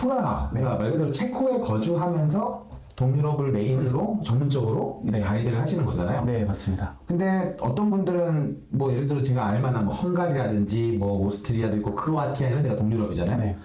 프라하, 네. 그러니까 말 그대로 체코에 거주하면서 동유럽을 메인으로 전문적으로 이제 네. 가이드를 하시는 거잖아요. 네, 맞습니다. 근데 어떤 분들은 뭐 예를 들어 제가 알만한 뭐 헝가리라든지 뭐 오스트리아도 있고 크로아티아 이런 데가 동유럽이잖아요. 네.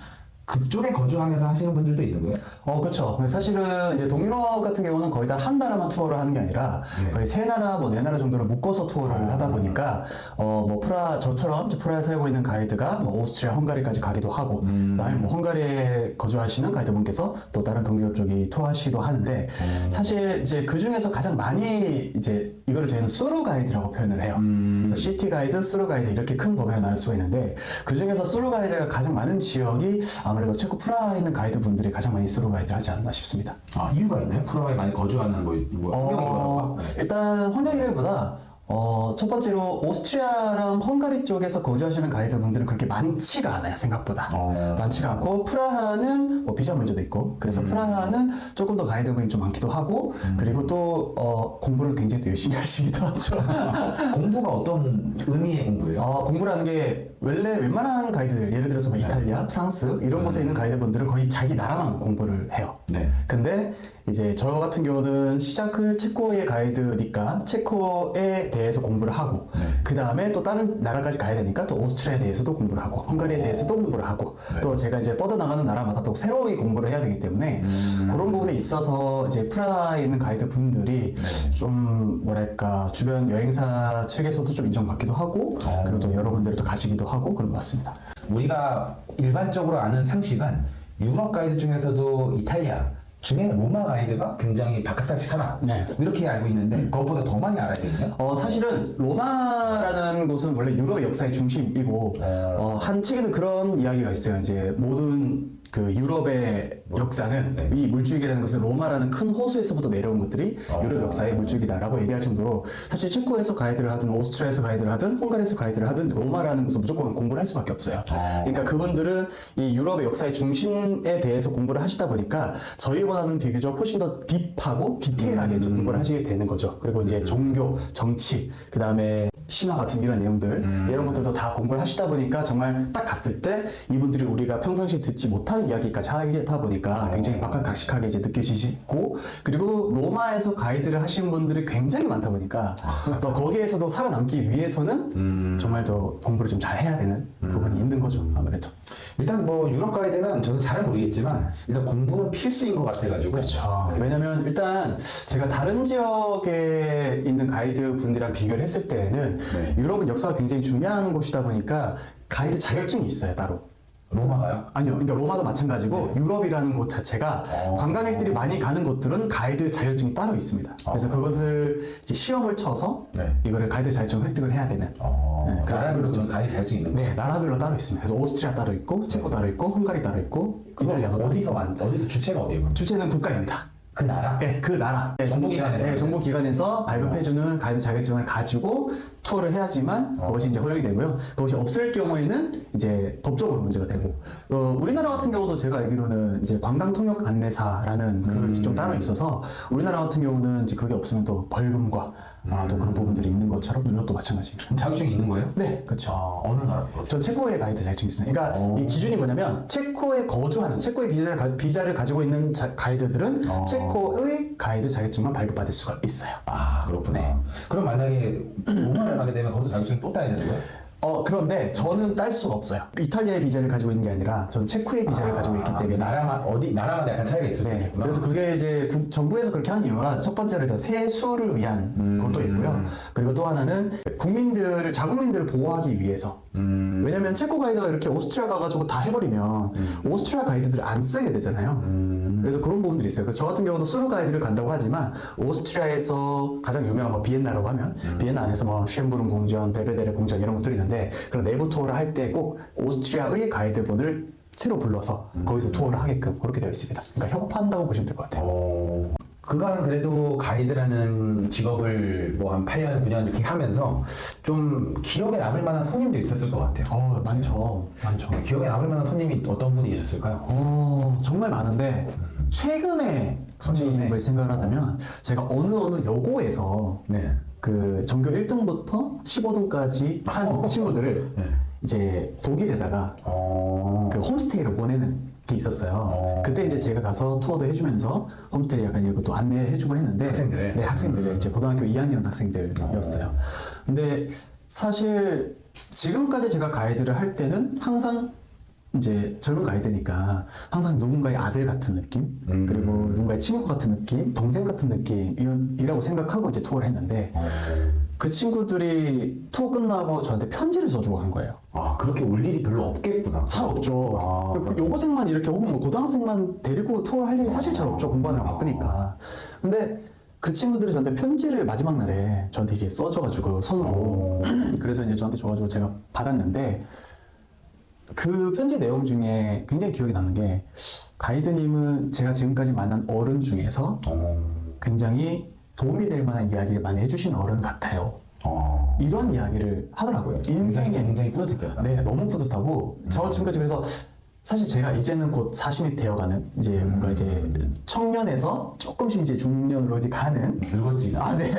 그쪽에 거주하면서 하시는 분들도 있는 거예요? 그렇죠. 사실은 이제 동유럽 같은 경우는 거의 다 한 나라만 투어를 하는 게 아니라 네. 거의 세 나라, 뭐 네 나라 정도를 묶어서 투어를 하다 보니까 뭐 저처럼 이제 프라하에 살고 있는 가이드가 뭐 오스트리아, 헝가리까지 가기도 하고, 그다음에 뭐 헝가리에 거주하시는 가이드분께서 또 다른 동유럽 쪽이 투어하시기도 하는데, 사실 이제 그 중에서 가장 많이 이제 이거를 저희는 수루 가이드라고 표현을 해요. 그래서 시티 가이드, 수루 가이드 이렇게 큰 범위로 나눌 수가 있는데, 그 중에서 수루 가이드가 가장 많은 지역이 아무래도 체코 프라하에 있는 가이드분들이 가장 많이 수루 가이드를 하지 않나 싶습니다. 아, 이유가 있나요? 프라하에 많이 거주하는 환경이 그런가? 일단 환경이라기보다 첫 번째로 오스트리아랑 헝가리 쪽에서 거주하시는 가이드분들은 그렇게 많지가 않아요, 생각보다. 많지가 않고, 프라하는 뭐 비자 문제도 있고, 그래서 프라하는 조금 더 가이드분이 좀 많기도 하고, 그리고 또 공부를 굉장히 또 열심히 하시기도 하죠. 공부가 어떤 의미의 공부예요? 공부라는 게 웬만한 가이드들, 예를 들어서 뭐 이탈리아, 프랑스 이런 곳에 있는 가이드분들은 거의 자기 나라만 공부를 해요. 네. 근데 이제 저 같은 경우는 시작을 체코의 가이드니까 체코에 대해서 공부를 하고, 그 다음에 또 다른 나라까지 가야 되니까 또 오스트리아에 대해서도 공부를 하고, 헝가리에 대해서도 공부를 하고, 또 제가 이제 뻗어나가는 나라마다 또 새로이 공부를 해야 되기 때문에 그런 부분에 있어서 이제 프라하에 있는 가이드 분들이 좀 뭐랄까 주변 여행사 측에서도 좀 인정받기도 하고, 그리고 또 여러분들이 또 가시기도 하고 그런 것 같습니다. 우리가 일반적으로 아는 상식은 유럽 가이드 중에서도 이탈리아 중에 로마 가이드가 굉장히 박학다식하다, 네. 이렇게 알고 있는데 그것보다 더 많이 알아야 되거든요. 사실은 로마라는 곳은 원래 유럽의 역사의 중심이고, 한 책에는 그런 이야기가 있어요. 이제 모든 그 유럽의 역사는, 이 물줄기라는 것은 로마라는 큰 호수에서부터 내려온 것들이 유럽 역사의 물줄기다라고 얘기할 정도로, 사실 체코에서 가이드를 하든 오스트리아에서 가이드를 하든 헝가리에서 가이드를 하든 로마라는 곳은 무조건 공부를 할 수밖에 없어요. 그러니까 그분들은 이 유럽의 역사의 중심에 대해서 공부를 하시다 보니까 저희보다는 비교적 훨씬 더 딥하고 디테일하게 좀 공부를 하시게 되는 거죠. 그리고 이제 종교, 정치, 그 다음에 신화 같은 이런 내용들, 이런 것들도 다 공부를 하시다 보니까 정말 딱 갔을 때 이분들이 우리가 평상시에 듣지 못한 이야기까지 하다 보니까 굉장히 박학다식하게 이제 느껴지시고, 그리고 로마에서 가이드를 하신 분들이 굉장히 많다 보니까 또 거기에서도 살아남기 위해서는 정말 더 공부를 좀 잘 해야 되는 부분이 있는 거죠, 아무래도. 일단 뭐 유럽 가이드는 저는 잘 모르겠지만 일단 공부는 필수인 것 같아가지고. 그렇죠. 왜냐면 일단 제가 다른 지역에 있는 가이드 분들이랑 비교를 했을 때는 유럽은 역사가 굉장히 중요한 곳이다 보니까 가이드 자격증이 있어요, 따로. 로마가요? 아니요. 그러니까 로마도 마찬가지고 유럽이라는 곳 자체가 관광객들이 많이 가는 곳들은 가이드 자격증이 따로 있습니다. 그래서 그것을 이제 시험을 쳐서 이거를 가이드 자격증을 획득을 해야 되는. 그 나라별로 좀 가이드 자격증이 있는 거예요? 네, 나라별로 따로 있습니다. 그래서 오스트리아 따로 있고, 체코 따로 있고, 헝가리 따로 있고, 이탈리아도 따로 있고. 어디서 주체가 어디예요? 주체는 국가입니다. 그 나라? 네, 그 나라. 정부기관에서? 네, 정부기관에서 발급해주는 가이드 자격증을 가지고 투어를 해야지만 그것이 이제 허용이 되고요. 그것이 없을 경우에는 이제 법적으로 문제가 되고, 우리나라 같은 경우도 제가 알기로는 이제 관광통역 안내사라는 그것이 좀 따로 있어서, 우리나라 같은 경우는 이제 그게 없으면 또 벌금과 또 그런 부분들이 있는 것처럼 유럽도 마찬가지입니다. 자격증이 있는 거예요? 네, 그렇죠. 어느 나라? 전 체코의 가이드 자격증이 있습니다. 그러니까 이 기준이 뭐냐면, 체코에 거주하는, 체코의 비자를 가지고 있는 가이드들은 체코의 가이드 자격증만 발급받을 수가 있어요. 아, 그렇구나. 그럼 만약에 로마를 가게 되면 거기서 자격증 또 따야 되는 거예요? 그런데 저는 딸 수가 없어요. 이탈리아의 비자를 가지고 있는 게 아니라 저는 체코의 비자를 가지고 있기 때문에. 나라마다 약간 차이가 있을 수 네. 있구나. 그래서 그게 이제 정부에서 그렇게 하는 이유가, 첫 번째로 일단 세수를 위한 것도 있고요. 그리고 또 하나는 자국민들을 보호하기 위해서. 왜냐면 체코 가이드가 이렇게 오스트리아 가가지고 다 해버리면 오스트리아 가이드들을 안 쓰게 되잖아요. 그래서 그런 부분들이 있어요. 그래서 저 같은 경우도 수루 가이드를 간다고 하지만, 오스트리아에서 가장 유명한 뭐 비엔나라고 하면 비엔나 안에서 뭐 쉔부른 궁전, 벨베데레 궁전 이런 것들이 있는데, 그런 내부 투어를 할 때 꼭 오스트리아의 가이드분을 새로 불러서 거기서 투어를 하게끔 그렇게 되어 있습니다. 그러니까 협업한다고 보시면 될 것 같아요. 그간 그래도 가이드라는 직업을 뭐 한 8년, 9년 이렇게 하면서 좀 기억에 남을 만한 손님도 있었을 것 같아요. 많죠. 기억에 남을 만한 손님이 어떤 분이 계셨을까요? 정말 많은데, 최근에 손님을 생각을 하자면, 제가 어느 여고에서 그 전교 1등부터 15등까지 한 친구들을 이제 독일에다가 어. 그 홈스테이를 보내는 게 있었어요. 그때 이제 제가 가서 투어도 해주면서 홈스테이 약간 이런 것도 안내해주고 했는데 학생들을? 네, 학생들을 이제 고등학교 2학년 학생들이었어요. 근데 사실 지금까지 제가 가이드를 할 때는 항상 이제 젊은 가이드니까 항상 누군가의 아들 같은 느낌, 그리고 누군가의 친구 같은 느낌, 동생 같은 느낌이라고 생각하고 이제 투어를 했는데 그 친구들이 투어 끝나고 저한테 편지를 써주고 간 거예요. 아, 그렇게 올 일이 별로 없겠구나. 잘 없죠. 아, 여고생만 이렇게 혹은 뭐 고등학생만 데리고 투어를 할 일이 사실 잘 없죠. 공부하느라 바쁘니까. 근데 그 친구들이 저한테 편지를 마지막 날에 저한테 이제 써줘가지고 손으로 그래서 이제 저한테 줘가지고 제가 받았는데 그 편지 내용 중에 굉장히 기억에 남는 게 가이드님은 제가 지금까지 만난 어른 중에서 굉장히 도움이 될 만한 이야기를 많이 해주신 어른 같아요. 이런 이야기를 하더라고요. 인생에 굉장히 뿌듯했겠다. 네, 너무 뿌듯하고 저 지금까지 그래서 사실 제가 이제는 곧 사신이 되어가는 이제 뭔가 이제 청년에서 조금씩 이제 중년으로 이제 가는 늙었지. 아, 네.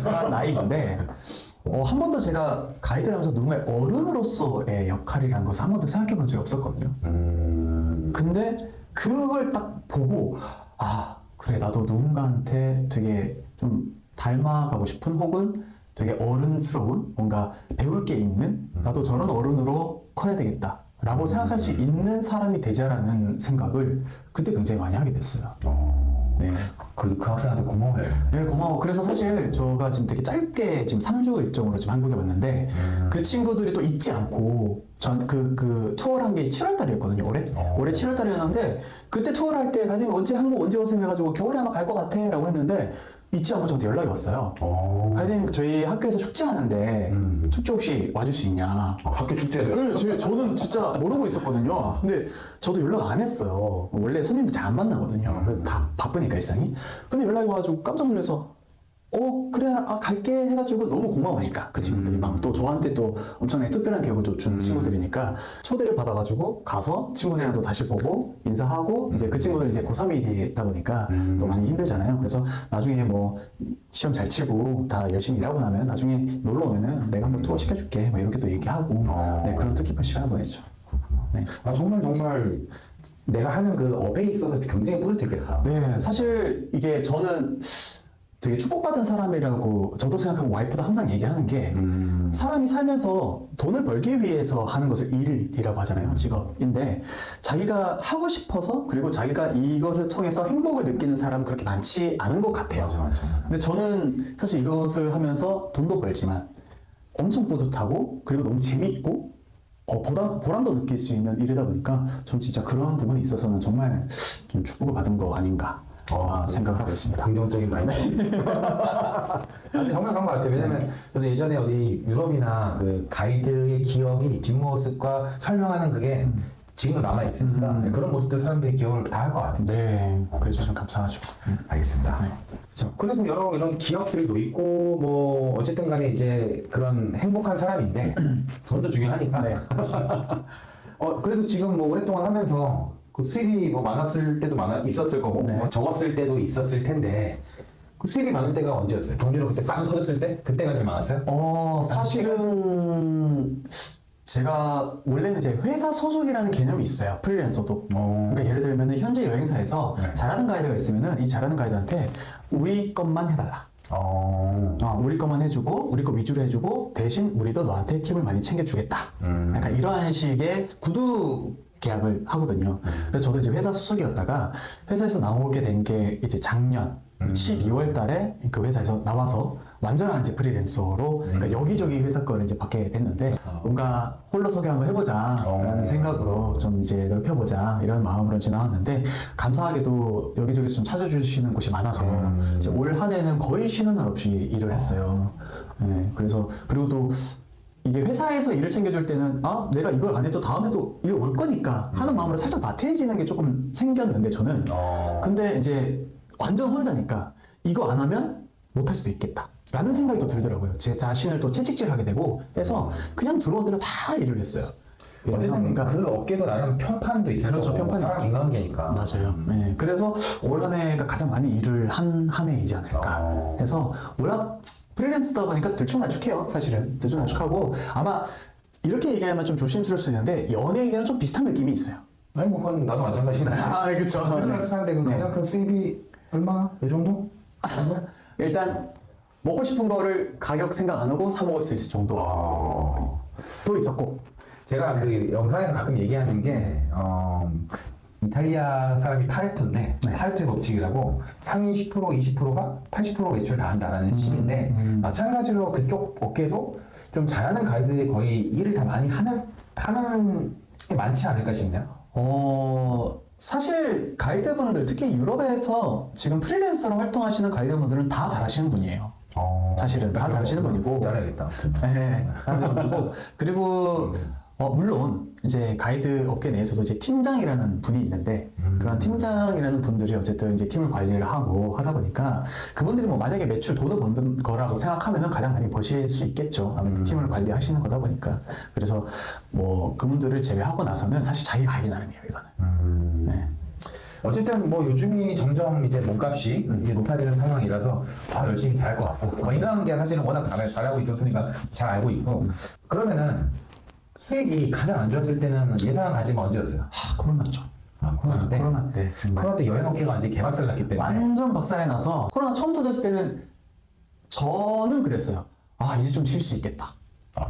그런 나이인데 한 번도 제가 가이드를 하면서 누군가의 어른으로서의 역할이라는 것을 한 번도 생각해 본 적이 없었거든요. 근데 그걸 딱 보고 아 그래 나도 누군가한테 되게 좀 닮아가고 싶은 혹은 되게 어른스러운 뭔가 배울 게 있는 나도 저런 어른으로 커야 되겠다 라고 생각할 수 있는 사람이 되자라는 생각을 그때 굉장히 많이 하게 됐어요. 네. 그 학생한테 고마워요. 네, 고마워. 그래서 사실 저가 지금 되게 짧게 지금 3주 일정으로 지금 한국에 왔는데 그 친구들이 또 잊지 않고 전 그 투어를 한 게 7월 달이었거든요, 올해. 올해 7월 달이었는데 그때 투어를 할 때 가이드 언제 한국 언제 오세요 해가지고 겨울에 아마 갈 것 같아 라고 했는데 잊지 않고 저한테 연락이 왔어요. 가이드님 저희 학교에서 축제하는데 축제 혹시 와줄 수 있냐. 학교 축제를. 네, 저는 진짜 모르고 있었거든요. 근데 저도 연락 안 했어요. 원래 손님들 잘 안 만나거든요. 다 바쁘니까 일상이. 근데 연락이 와가지고 깜짝 놀라서 그래 갈게 해가지고 너무 고마우니까 그 친구들이 막 또 저한테 또 엄청나게 특별한 기억을 준 친구들이니까 초대를 받아가지고 가서 친구들이랑 또 다시 보고 인사하고 이제 그 친구들 이제 고3이다 보니까 또 많이 힘들잖아요. 그래서 나중에 뭐 시험 잘 치고 다 열심히 일하고 나면 나중에 놀러 오면은 내가 한번 투어 시켜줄게 막 이렇게 또 얘기하고 네, 그런 뜻깊은 시간을 보냈죠. 네. 아, 정말 내가 하는 그 업에 있어서 굉장히 뿌듯했겠다. 네, 사실 이게 저는 되게 축복받은 사람이라고 저도 생각하고 와이프도 항상 얘기하는 게 사람이 살면서 돈을 벌기 위해서 하는 것을 일이라고 하잖아요. 직업인데 자기가 하고 싶어서 그리고 자기가 이것을 통해서 행복을 느끼는 사람은 그렇게 많지 않은 것 같아요. 맞아. 근데 저는 사실 이것을 하면서 돈도 벌지만 엄청 뿌듯하고 그리고 너무 재밌고 보람도 느낄 수 있는 일이다 보니까 전 진짜 그런 부분에 있어서는 정말 좀 축복을 받은 거 아닌가 생각을 하고 있습니다. 긍정적인 마인드. 근데 정말 그런 것 같아요. 왜냐면 저도 예전에 어디 유럽이나 그 가이드의 기억이 뒷모습과 설명하는 그게 지금도 남아있으니까 그런 모습들 사람들이 기억을 다 할 것 같아요. 네, 그래주셔서 감사하죠. 알겠습니다. 네. 자, 그래서 여러 이런 기억들도 있고 뭐 어쨌든 간에 이제 그런 행복한 사람인데 돈도 중요하니까. 네. 그래도 지금 뭐 오랫동안 하면서 그 수입이 뭐 많았을 때도 있었을 거고 네. 뭐 적었을 때도 있었을 텐데 그 수입이 많을 때가 언제였어요? 경주로 그때 빵 터졌을 때? 그때가 제일 많았어요? 사실은 제가 원래는 이제 회사 소속이라는 개념이 있어요. 프리랜서도. 그러니까 예를 들면 현재 여행사에서 네. 잘하는 가이드가 있으면은 이 잘하는 가이드한테 우리 것만 해달라. 우리 것만 해주고 우리 거 위주로 해주고 대신 우리도 너한테 팁을 많이 챙겨주겠다. 약간 이러한 식의 구두 계약을 하거든요. 그래서 저도 이제 회사 소속이었다가 회사에서 나오게 된 게 이제 작년 12월 달에 그 회사에서 나와서 완전한 이제 프리랜서로 그러니까 여기저기 회사 거를 이제 받게 됐는데 뭔가 홀로서기 한번 해보자라는 생각으로 좀 이제 넓혀보자 이런 마음으로 이제 나왔는데 감사하게도 여기저기서 좀 찾아주시는 곳이 많아서 이제 올 한 해는 거의 쉬는 날 없이 일을 했어요. 네, 그래서 그리고 또 이게 회사에서 일을 챙겨줄 때는 내가 이걸 안 해도 다음에도 일 올 거니까 하는 마음으로 살짝 나태해지는 게 조금 생겼는데 저는 근데 이제 완전 혼자니까 이거 안 하면 못할 수도 있겠다 라는 생각이 또 들더라고요. 제 자신을 또 채찍질하게 되고 해서 그냥 들어온 대로 다 일을 했어요. 어쨌든 그 업계도 나름 편판도 있을 그렇죠, 거고 편판이 사람 인간계니까. 맞아요. 네, 그래서 올 한 해가 가장 많이 일을 한 해이지 않을까 해서 워낙 프리랜서다 보니까 들쭉날쭉해요. 사실은 들쭉날쭉하고 아마 이렇게 얘기하면 좀 조심스러울 수 있는데 연예계랑 좀 비슷한 느낌이 있어요. 아니 뭐 그건 나도 마찬가지다. 그렇죠. 하는데 그럼 가장 큰 수입이 얼마? 이 정도? 일단 먹고 싶은 거를 가격 생각 안 하고 사 먹을 수 있을 정도. 또 있었고. 제가 그 영상에서 가끔 얘기하는 게 이탈리아 사람이 파레토인데 파레토의 법칙이라고 상위 10% 20%가 80% 매출 다 한다라는 식인데 마찬가지로 그쪽 업계도 좀 잘하는 가이드들이 거의 일을 다 많이 하는 게 많지 않을까 싶네요. 사실 가이드분들 특히 유럽에서 지금 프리랜서로 활동하시는 가이드분들은 다 잘하시는 분이에요. 사실은 다 잘하시는 분이고. 잘하겠다. 아무튼. 네, 잘하시는 분이고. 그리고 물론 이제 가이드 업계 내에서도 이제 팀장이라는 분이 있는데 그런 팀장이라는 분들이 어쨌든 이제 팀을 관리를 하고 하다 보니까 그분들이 뭐 만약에 매출 돈을 버는 거라고 생각하면은 가장 많이 버실 수 있겠죠. 아무래도 팀을 관리하시는 거다 보니까. 그래서 뭐 그분들을 제외하고 나서는 사실 자기가 하기 나름이에요, 이거는. 네. 어쨌든 뭐 요즘이 점점 이제 몸값이 이제 높아지는 상황이라서 더 열심히 잘할 것 같고 뭐 이런 게 사실은 워낙 잘하고 있었으니까 잘 알고 있고 그러면은 수익이 가장 안 좋았을 때는 예상을 가지면 언제였어요? 코로나죠. 코로나 때? 코로나 때. 코로나 때 여행업계가 완전 개박살 났기 때문에 완전 박살이 나서 코로나 처음 터졌을 때는 저는 그랬어요. 이제 좀 쉴 수 있겠다.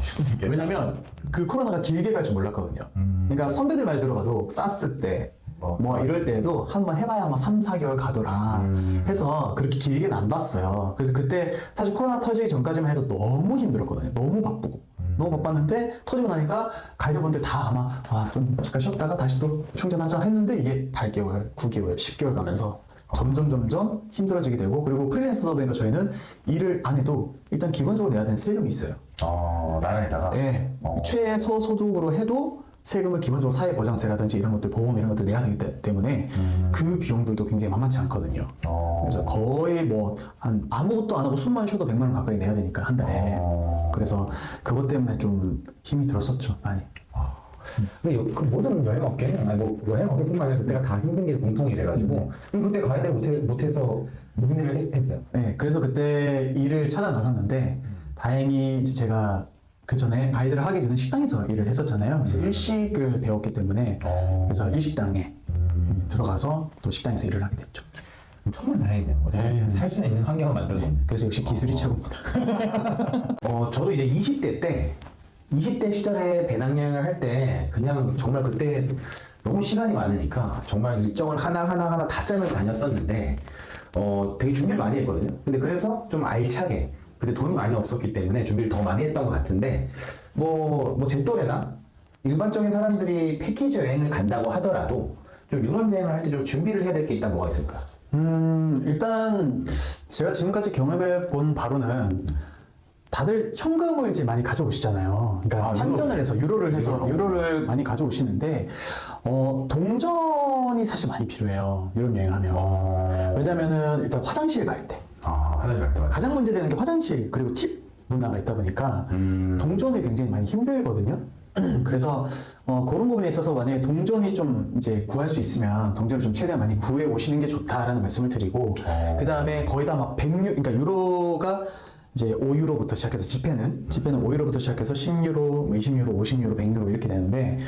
쉴 수 있겠네. 왜냐면 그 코로나가 길게 갈 줄 몰랐거든요. 그러니까 선배들 말 들어봐도 사스 때 뭐 이럴 때도 한번 해봐야 뭐 3, 4개월 가더라 해서 그렇게 길게는 안 봤어요. 그래서 그때 사실 코로나 터지기 전까지만 해도 너무 힘들었거든요. 너무 바쁘고 너무 바빴는데 터지고 나니까 가이드분들 다 아마 좀 잠깐 쉬었다가 다시 또 충전하자 했는데 이게 8개월, 9개월, 10개월 가면서 점점 힘들어지게 되고 그리고 프리랜서다 보니까 저희는 일을 안 해도 일단 기본적으로 내야 되는 세금이 있어요. 나라에다가? 네. 최소 소득으로 해도 세금을 기본적으로 사회보장세라든지 이런 것들, 보험 이런 것들 내야 되기 때문에 그 비용들도 굉장히 만만치 않거든요. 그래서 거의 뭐 한 아무것도 안 하고 숨만 쉬어도 100만 원 가까이 내야 되니까 한 달에. 그래서 그것 때문에 좀 힘이 들었었죠, 많이. 근데 그 모든 여행업계는 아니 뭐 여행업계뿐만 아니라 그때가 다 힘든 게 공통이래가지고 그럼 그때 가이드 못해서 무슨 일을 했어요? 네, 그래서 그때 일을 찾아 나섰는데 다행히 이제 제가 그 전에 가이드를 하기 전에 식당에서 일을 했었잖아요. 그래서 일식을 배웠기 때문에 그래서 일식당에 들어가서 또 식당에서 일을 하게 됐죠. 정말 다행이네요. 네. 살 수 있는 환경을 만들어줬네. 그래서 역시 기술이 최고입니다. 저도 이제 20대 시절에 배낭여행을 할 때 그냥 정말 그때 너무 시간이 많으니까 정말 일정을 하나 다 짜면서 다녔었는데 되게 준비를 많이 했거든요. 근데 그래서 좀 알차게 근데 돈이 많이 없었기 때문에 준비를 더 많이 했던 것 같은데 제 또래나 일반적인 사람들이 패키지 여행을 간다고 하더라도 좀 유럽 여행을 할 때 좀 준비를 해야 될 게 있다 뭐가 있을까? 일단 제가 지금까지 경험해 본 바로는 다들 현금을 이제 많이 가져오시잖아요. 그러니까 환전을 해서 유로를 많이 가져오시는데 동전이 사실 많이 필요해요. 유럽 여행하면. 왜냐면은 일단 화장실 갈 때. 화장실 갈 때. 가장 문제되는 게 화장실 그리고 팁 문화가 있다 보니까 동전이 굉장히 많이 힘들거든요. 그래서 그런 부분에 있어서 만약에 동전이 좀 이제 구할 수 있으면 동전을 좀 최대한 많이 구해 오시는 게 좋다라는 말씀을 드리고 그 다음에 거의 다 막 100유로, 그러니까 유로가 이제 5유로부터 시작해서 지폐는 5유로부터 시작해서 10유로, 20유로, 50유로, 100유로 이렇게 되는데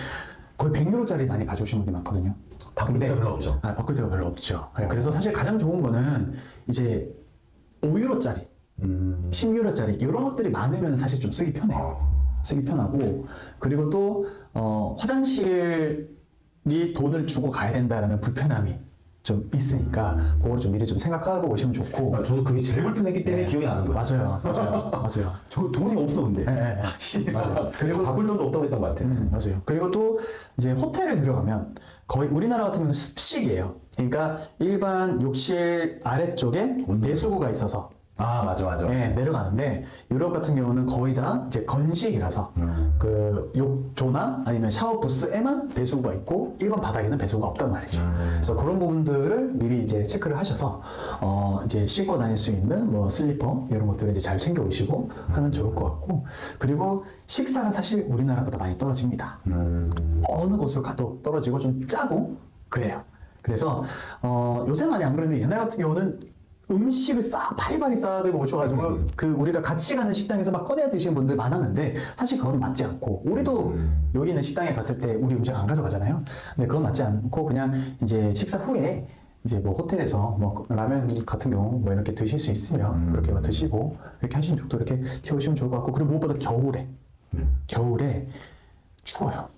거의 100유로짜리 많이 가져오시는 분들이 많거든요. 바꿀 데가 별로 없죠. 바꿀 데가 별로 없죠. 그래서 사실 가장 좋은 거는 이제 5유로짜리, 10유로짜리 이런 것들이 많으면 사실 좀 쓰기 편해요. 쓰기 편하고 그리고 또 화장실이 돈을 주고 가야 된다라는 불편함이 좀 있으니까 그걸 좀 미리 좀 생각하고 오시면 좋고. 저도 그게 제일 불편했기 때문에 기억이 나는 거예요. 맞아요. 저 돈이 없어 근데. 맞아요. 그리고 바꿀 돈도 없다고 했던 것 같아요. 맞아요. 그리고 또 이제 호텔을 들어가면 거의 우리나라 같은 경우는 습식이에요. 그러니까 일반 욕실 아래쪽에 배수구가 있어서 맞아. 네, 내려가는데 유럽 같은 경우는 거의 다 이제 건식이라서 그 욕조나 아니면 샤워 부스에만 배수구가 있고 일반 바닥에는 배수구가 없단 말이죠. 그래서 그런 부분들을 미리 이제 체크를 하셔서 이제 신고 다닐 수 있는 뭐 슬리퍼 이런 것들을 이제 잘 챙겨 오시고 하면 좋을 것 같고 그리고 식사가 사실 우리나라보다 많이 떨어집니다. 어느 곳을 가도 떨어지고 좀 짜고 그래요. 그래서 요새 많이 안 그러는데 옛날 같은 경우는 음식을 바리바리 싸들고 오셔가지고 그 우리가 같이 가는 식당에서 막 꺼내 드시는 분들 많았는데 사실 그건 맞지 않고 우리도 여기 있는 식당에 갔을 때 우리 음식 안 가져가잖아요. 근데 그건 맞지 않고 그냥 이제 식사 후에 이제 뭐 호텔에서 뭐 라면 같은 경우 뭐 이렇게 드실 수 있으면 그렇게 막 드시고 이렇게 하시는 쪽도 이렇게 태우시면 좋을 것 같고 그리고 무엇보다 겨울에 추워요.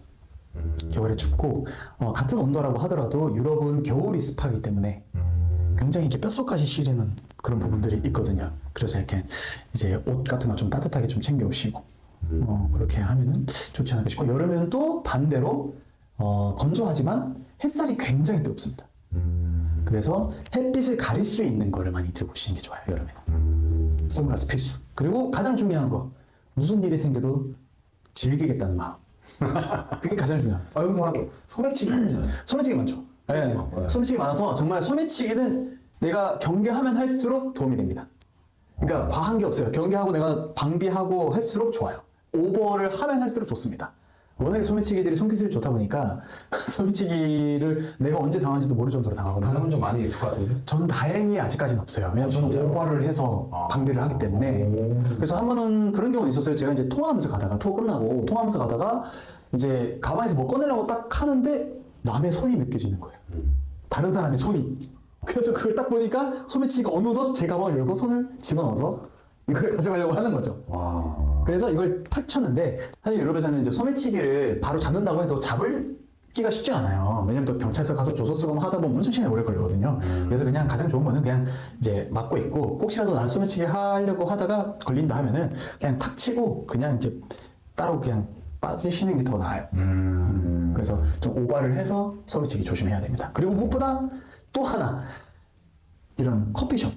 겨울에 춥고 같은 온도라고 하더라도 유럽은 겨울이 습하기 때문에 굉장히 이렇게 뼛속까지 시리는 그런 부분들이 있거든요. 그래서 이렇게 이제 옷 같은 거 좀 따뜻하게 좀 챙겨 오시고 그렇게 하면은 좋지 않을까 싶고 여름에는 또 반대로 건조하지만 햇살이 굉장히 뜨겁습니다. 그래서 햇빛을 가릴 수 있는 거를 많이 들고 오시는 게 좋아요. 여름에는 선글라스 필수. 그리고 가장 중요한 거 무슨 일이 생겨도 즐기겠다는 마음. 그게 가장 중요합니다. 여기서 하나 소매치기 많잖아요. 소매치기 많죠. 네. 소매치기 많아서 정말 소매치기는 내가 경계하면 할수록 도움이 됩니다. 그러니까 과한 게 없어요. 경계하고 내가 방비하고 할수록 좋아요. 오버를 하면 할수록 좋습니다. 워낙에 소매치기들이 손기술이 좋다 보니까 소매치기를 내가 언제 당한지도 모를 정도로 당하거든요. 당하면 좀 많이 있을 것 같은데? 저는 다행히 아직까지는 없어요. 왜냐면 저는 진짜요? 오버를 해서 방비를 하기 때문에. 그래서 한 번은 그런 경우가 있었어요. 제가 이제 통화하면서 가다가, 투어 끝나고 통화하면서 가다가 이제 가방에서 뭐 꺼내려고 딱 하는데 남의 손이 느껴지는 거예요. 다른 사람의 손이. 그래서 그걸 딱 보니까 소매치기가 어느덧 제 가방을 열고 손을 집어넣어서 이걸 가져가려고 하는 거죠. 와. 그래서 이걸 탁 쳤는데 사실 유럽에서는 이제 소매치기를 바로 잡는다고 해도 잡기가 쉽지 않아요. 왜냐면 또 경찰서 가서 조서 쓰고 뭐 하다 보면 엄청 시간이 오래 걸리거든요. 그래서 그냥 가장 좋은 거는 그냥 이제 막고 있고 혹시라도 나를 소매치기 하려고 하다가 걸린다 하면은 그냥 탁 치고 그냥 이제 따로 그냥 빠지시는 게 더 나아요. 그래서 좀 오바를 해서 소매치기 조심해야 됩니다. 그리고 무엇보다 또 하나 이런 커피숍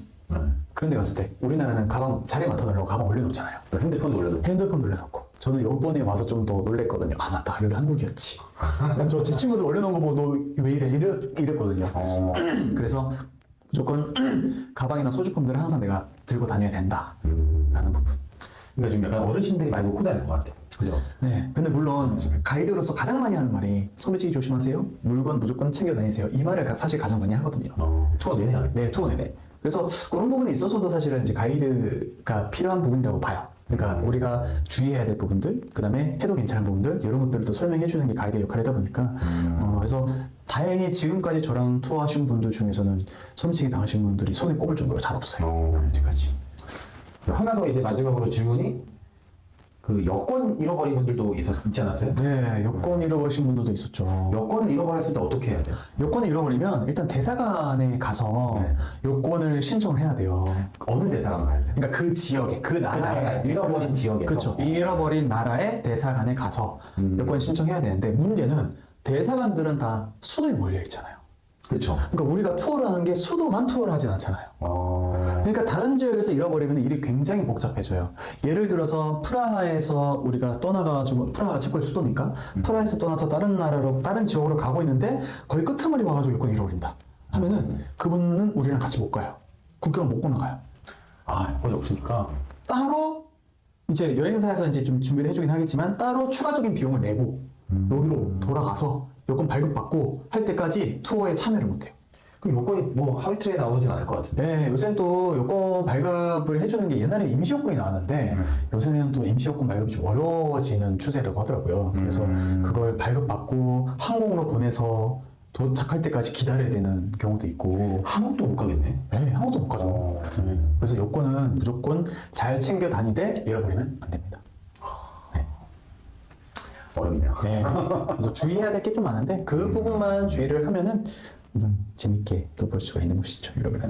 그런 데 갔을 때 우리나라는 가방 자리 맡아달라고 가방 올려놓잖아요. 핸드폰 올려도. 핸드폰 올려놓고 저는 요번에 와서 좀 더 놀랬거든요. 아 맞다 여기 한국이었지. 저 제 친구들 올려놓은 거 보고 너 왜 이래 이랬거든요. 그래서 무조건 가방이나 소지품들을 항상 내가 들고 다녀야 된다라는 부분. 그러니까 좀 약간 어르신들이 많이 놓고 다닐 것 같아. 그죠? 네. 근데 물론 가이드로서 가장 많이 하는 말이 소매치기 조심하세요. 물건 무조건 챙겨 다니세요. 이 말을 사실 가장 많이 하거든요. 투어 내내 하네. 네, 투어 내내. 그래서 그런 부분에 있어서도 사실은 이제 가이드가 필요한 부분이라고 봐요. 그러니까 우리가 주의해야 될 부분들, 그 다음에 해도 괜찮은 부분들, 이런 것들을 또 설명해 주는 게 가이드의 역할이다 보니까, 그래서 다행히 지금까지 저랑 투어하신 분들 중에서는 소매치기 당하신 분들이 손에 꼽을 정도로 잘 없어요. 아직까지. 하나 더 이제 마지막으로 질문이 그 여권 잃어버린 분들도 있지 않았어요? 네, 여권 잃어버리신 분들도 있었죠. 여권을 잃어버렸을 때 어떻게 해야 돼요? 여권을 잃어버리면 일단 대사관에 가서 네. 여권을 신청을 해야 돼요. 어느 대사관 가야 돼요? 그러니까 그 지역에, 그 나라에 잃어버린 지역에서. 그렇죠. 잃어버린 나라의 대사관에 가서 여권 신청해야 되는데 문제는 대사관들은 다 수도에 몰려 있잖아요. 그렇죠. 그러니까 우리가 투어를 하는 게 수도만 투어를 하진 않잖아요. 그러니까 다른 지역에서 잃어버리면 일이 굉장히 복잡해져요. 예를 들어서 프라하에서 우리가 떠나가지고 프라하가 체코의 수도니까 프라하에서 떠나서 다른 나라로 다른 지역으로 가고 있는데 거의 끄트머리 와가지고 여권 잃어버린다 하면은 그분은 우리랑 같이 못 가요. 국경을 못 건너가요. 여권이 없으니까. 따로 이제 여행사에서 이제 좀 준비를 해주긴 하겠지만 따로 추가적인 비용을 내고 여기로 돌아가서 여권 발급받고 할 때까지 투어에 참여를 못해요. 그럼 여권이 뭐 하루 이틀에 나오진 않을 것 같은데. 네, 요새는 또 여권 발급을 해주는 게 옛날에 임시 여권이 나왔는데 요새는 또 임시 여권 발급이 좀 어려워지는 추세라고 하더라고요. 그래서 그걸 발급받고 항공으로 보내서 도착할 때까지 기다려야 되는 경우도 있고. 한국도 못 가겠네. 네, 한국도 못 가죠. 네, 그래서 여권은 무조건 잘 챙겨 다니되 잃어버리면 안 됩니다. 어렵네요. 네, 그래서 주의해야 될 게 좀 많은데 그 부분만 주의를 하면은 재밌게 또 볼 수가 있는 곳이죠, 여러분.